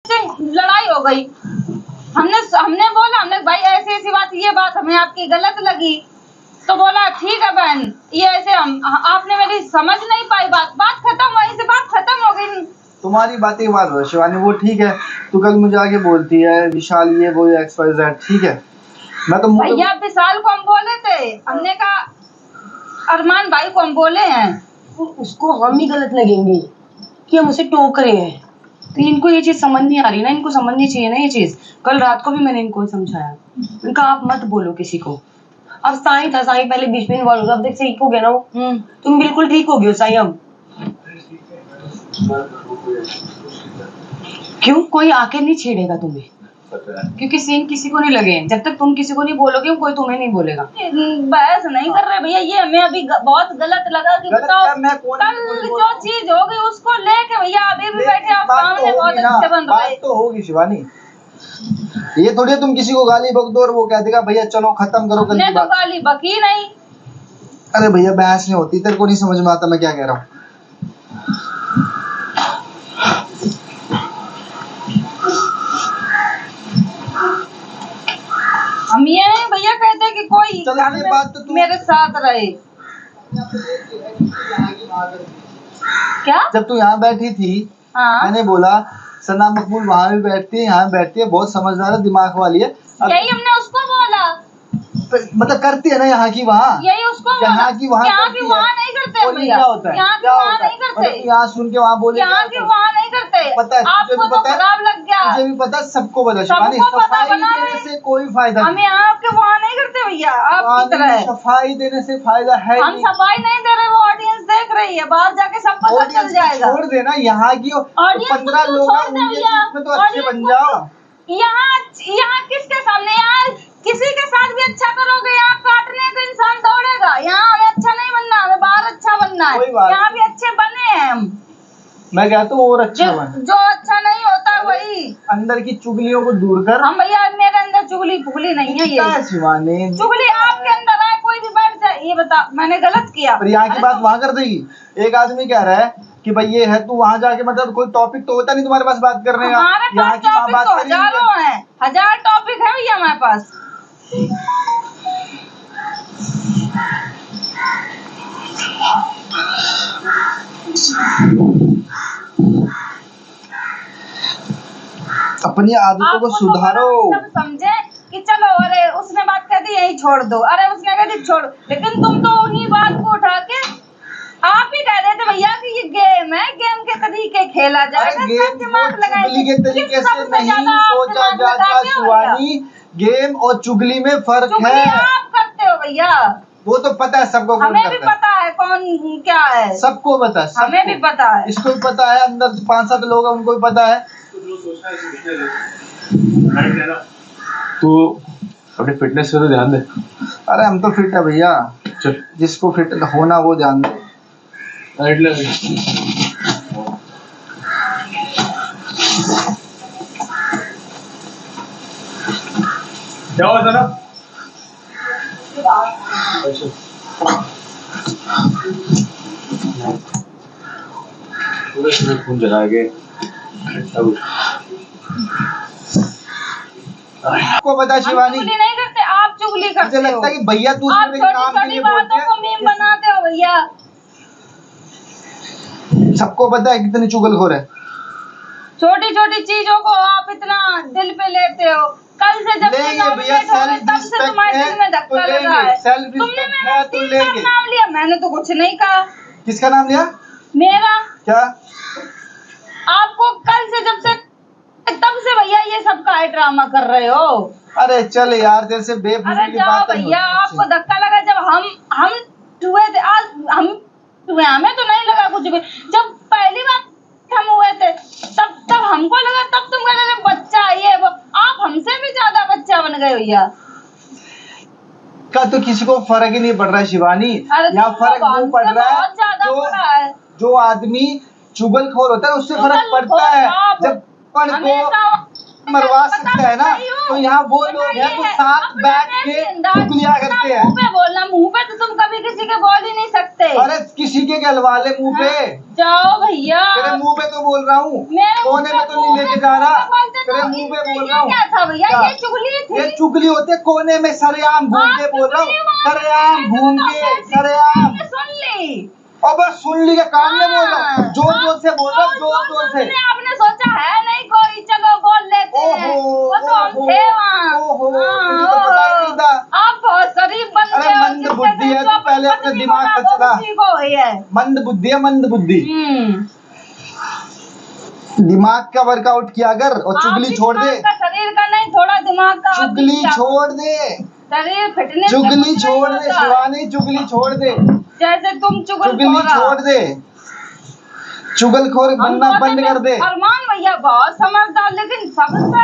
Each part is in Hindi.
से लड़ाई हो गई। हमने बोला, हमने भाई ऐसी ऐसी बात, ये बात हमें आपकी गलत लगी, तो बोला ठीक है बहन, ये ऐसे आपने मेरी समझ नहीं पाई, बात खत्म, वहीं से बात खत्म हो गई। तुम्हारी बात एक बात हो शिवानी, वो ठीक है, तू कल मुझे आके बोलती है विशाल ये वो XYZ, ठीक है, मैं तो भैया विशाल को हम बोले थे, हमने कहा अरमान भाई को हम बोले हैं, उसको हम ही गलत लगेंगे कि हम उसे टोक रहे हैं। तो इनको ये चीज समझ नहीं आ रही ना, इनको समझनी चाहिए ना ये चीज। कल रात को भी मैंने इनको समझाया, इनका आप मत बोलो किसी को। अब साईं था, साईं पहले बीच में इन्वॉल्व हो गया, अब देख ठीक हो गया ना वो। तुम बिल्कुल ठीक हो गए हो साईं अब। क्यों? कोई आके नहीं छेड़ेगा तुम्हें, क्योंकि सीन किसी को नहीं लगे। जब तक तुम किसी को नहीं बोलोगे कोई तुम्हें नहीं बोलेगा। बहस नहीं कर रहे भैया, ये हमें अभी बहुत गलत लगा कि बताओ कल जो चीज हो गई उसको लेके भैया अभी भी बैठे आप सामने बहुत अच्छे बन रहे। बात तो होगी शिवानी, ये थोड़ी तुम किसी को गाली बक दो और वो कह देगा भैया चलो खत्म करो कल की बात। गाली बकी नहीं। अरे भैया बहस नहीं होती, तेरे को नहीं समझ में आता मैं क्या कह रहा हूँ। हम ये नहीं भैया कहते कि कोई बात तो मेरे साथ रहे। क्या? जब तू यहाँ बैठी थी, मैंने बोला सना मकबूल वहाँ भी बैठती है, यहाँ बैठती है, बहुत समझदार है, दिमाग वाली है। यही हमने उसको बोला, मतलब करती है ना यहाँ की वहाँ, यही उसको यहाँ की वहाँ नहीं करते भैया, क्या होता है, यहाँ की वहाँ नहीं करते, यहाँ सुन के वहाँ बोले, यहाँ की वहाँ नहीं करते। पता है, आपको तो खराब लग गया, मुझे भी पता, सबको पता। सफाई देने से कोई फायदा नहीं, हम यहाँ के वहाँ नहीं करते भैया, आपकी तरह सफाई देने से फायदा है। हम सफाई नहीं दे रहे, वो ऑडियंस देख रही है, बाहर जाके सब पता चल जाएगा। छोड़ देना यहाँ की 15 लोग में तो अच्छे बन जाओ। यहाँ किसके सामने यार, किसी के साथ भी अच्छा करोगे, यहाँ काटने का इंसान दौड़ेगा। यहाँ हमें अच्छा नहीं बनना, हमें बाहर अच्छा बनना है, यहाँ भी अच्छे बने हैं हम। मैं कहता हूँ और अच्छा बने, जो अच्छा नहीं होता वही अंदर की चुगलियों को दूर कर। हम भैया, मेरे अंदर चुगली फुगली नहीं है, ये शिवानी चुगली आपके अंदर है, कोई भी बैठ जाए ये बता मैंने गलत किया, पर यहाँ की बात वहाँ कर देगी। एक आदमी कह रहा है कि भाई ये है, तू वहाँ जाके मतलब कोई टॉपिक तो होता नहीं तुम्हारे पास बात करने का। हमारे पास टॉपिक तो हजारों है, 1000 टॉपिक है भैया हमारे पास। अपनी आदतों को सुधारो। सब समझे कि चलो, अरे उसने बात कर दी यही छोड़ दो, अरे उसने कह दी छोड़, लेकिन तुम तो उन्हीं बात को उठा के आप ही कह रहे थे भैया कि ये गेम है, गेम के तरीके खेला जाएगा, दिमाग लगाए के तरीके से नहीं सोचा जाता शिवानी, गेम और चुगली में फर्क है। आप करते हो भैया, वो तो पता है सबको, हमें भी पता है कौन क्या है, सबको पता है, हमें भी पता है, इसको भी पता है, अंदर 5-7 लोग हैं उनको भी पता है। तू अपने फिटनेस पे तो ध्यान दे। अरे हम तो फिट है भैया, जिसको फिट होना वो ध्यान दे। क्या हुआ था ना? पूरे खून जला के आपको पता शिवानी, चुगली नहीं करते, आप चुगली करते हो। मुझे लगता है कि भैया तू आप छोटी-छोटी बातों को मीम बनाते हो भैया। सबको पता है कितनी चुगलखोर है। छोटी-छोटी चीजों को आप इतना दिल पे लेते हो। कल से जब से नॉमिनेट हो गए तब से तुम्हारे दिल में धक्का लगा है। तुमने मेरा 3 बार नाम लिया, मैंने तो कुछ नहीं कहा। किसका नाम लिया? मेरा। क्या? आपको कल से जब से तब से भैया ये सब का ड्रामा कर रहे हो। अरे चल यार, तेरे से बेफिजूल की बात नहीं। भैया आपको धक्का लगा जब हम हुए थे, आज हम हुए, हमें तो नहीं लगा कुछ भी। जब पहली बार हम हुए थे तब हमको लगा, तब तुम कह रहे बच्चा ये वो, आप हमसे भी ज्यादा बच्चा बन गए भैया। का तो किसी को फर्क ही नहीं पड़ रहा है शिवानी, यहाँ फर्क नहीं पड़ रहा है। जो आदमी चुगलखोर होता है उससे फर्क पड़ता है। जब पढ़ को मरवा सकता है ना, तो यहाँ वो लोग हैं जो साथ बैठ के चुगलियां करते हैं। मुंह पे बोलना, मुंह पे तो तुम कभी किसी के बोल ही नहीं सकते। अरे किसी के गलवा ले मुंह पे। जाओ भैया, तेरे मुंह पे तो बोल रहा हूँ, कोने में तो नहीं लेके जा रहा। तेरे मुंह पे बोल रहा हूँ। क्या था भैया, क्या? ये चुगली थी। ये चुगली होते कोने में सरेआम घूम के बोल रहा हूँ, सरेआम घूम के, सरेआम। सुन ली और बस सुन ली के कान में बोल रहा हूँ, जोर जोर से बोल रहा हूँ, जोर जोर से। आपने सोचा है नहीं कोई, चलो बोल लेते हैं, वो तो हम थे वहाँ। ओहो, मुझे तो पता ही नहीं था। आप बहुत शरीफ बन अरे गए हो, मंद जिसके बुद्धि है, दिन तू जो पहले अपनी अपने पत्नी दिमाग को पे ना, वो चला। ठीक हो गई है। मंद बुद्धि है, मंद बुद्धि। दिमाग का वर्कआउट किया कर और चुगली छोड़ दे। शरीर का नहीं, थोड़ा दिमाग का। चुगली छोड़ दे, शरीर फिटनेस, चुगली छोड़ दे शिवानी, चुगली छोड़ दे, जैसे तुम चुगली छोड़ दे, चुगलखोर बनना बंद कर दे। अरमान भैया बहुत समझदार, लेकिन सबसे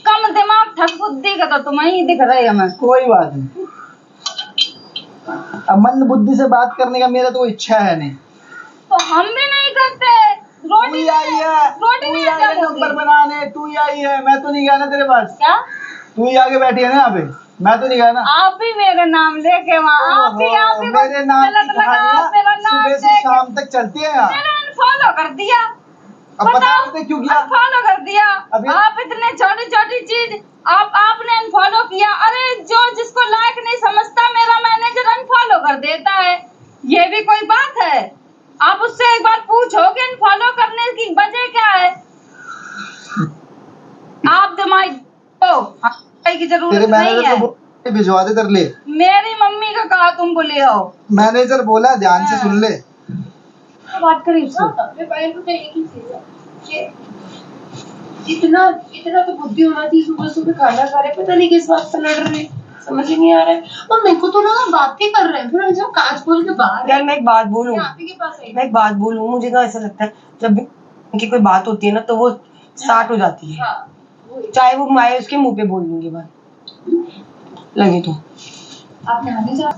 कम दिमाग ठग बुद्धि का तो तुम्हें ही दिख रही है। हमें कोई बात नहीं, अब मंद बुद्धि से बात करने का मेरा तो कोई इच्छा है नहीं। तो हम भी नहीं करते। रोटी तू आई है, रोटी तू नहीं आई है नंबर बनाने, तू ही आई है, मैं तो नहीं गया ना तेरे पास। क्या? तू ही आगे बैठी है ना यहाँ पे, मैं तो नहीं गया ना। आप भी मेरे नाम लेके वहाँ, आप भी मेरे नाम की कहानियाँ सुबह से शाम तक चलती है यहाँ। मैंने अनफॉलो कर दिया। अब बताओ मुझे क्यों किया? अनफॉलो कर दिया। अभी आप इतने छोटी छोटी चीज आपने अनफॉलो किया। अरे जो जिसको लायक नहीं समझता, मेरा मैनेजर अनफॉलो कर देता है, ये भी कोई बात है? आप उससे एक बार पूछोगे अनफॉलो करने की वजह क्या है? आप दिमाग की जरूरत नहीं है। भिजवा दे तेरे लिए। मेरी मम्मी का कहा तुम बोले हो। मैनेजर बोला, ध्यान से सुन ले। बात करें इससे। अपने बहन को तो एक ही चीज है, इतना इतना तो बुद्धि होना चाहिए। सुबह सुबह खाना खा रहे, पता नहीं किस बात पे लड़ रहे, समझ ही नहीं आ रहा है। और मेरे को तो लगा बातें कर रहे हैं, फिर जब कांच खोल के बाहर यार मैं एक बात बोलूं, आप ही के पास आई। मैं एक बात बोलूं, मुझे ना ऐसा लगता है जब भी उनकी कोई बात होती है ना तो वो स्टार्ट हो जाती है। हाँ, वही। चाहे वो माए उसके मुंह पे बोल दूंगी बात लगे तो। आप नहाने जा।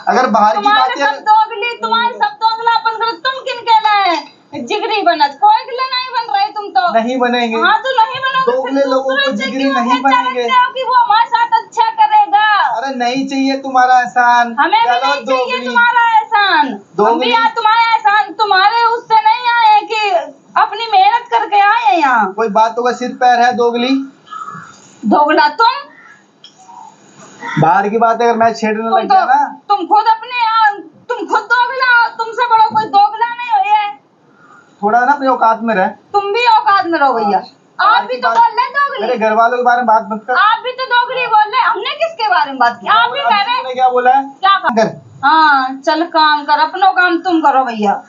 अगर बाहर की तुम्हारे बात सब दोगली, तुम्हारे सब दोगलापन करो। तुम किन कहना है जिगरी बनत? कोई गिला नहीं बन रहे तुम तो। नहीं बनेंगे। हाँ तो नहीं बनोगे। दोगले फिर लोगों को दूसरे से जिगरी क्यों नहीं अपेक्षा बनेंगे। रखते हो कि वो हमारे साथ अच्छा करेगा? अरे नहीं चाहिए तुम्हारा एहसान। हमें भी चलो नहीं चाहिए दोगली। तुम्हारा एहसान। हम दोगली। भी यहाँ तुम्हारा एहसान, तुम्हारे उससे नहीं आए कि अपनी मेहनत करके आए हैं यहाँ। कोई बातों का सिर पैर है दोगली। दोगला तुम। बाहर की बात अगर मैं छेड़ने लग गया ना, तुम खुद दोगला, तुमसे बड़ा कोई दोगला नहीं हो। ये थोड़ा ना अपने औकात में रह। तुम भी औकात में रहो भैया। आप भी तो बोल रहे दोगली। मेरे घर वालों के बारे में बात मत कर। आप भी तो दोगली बोल रहे। हमने किसके बारे में बात की? आप भी कह रहे। तूने क्या बोला है? क्या कर। हाँ चल काम कर, अपनो काम तुम करो भैया।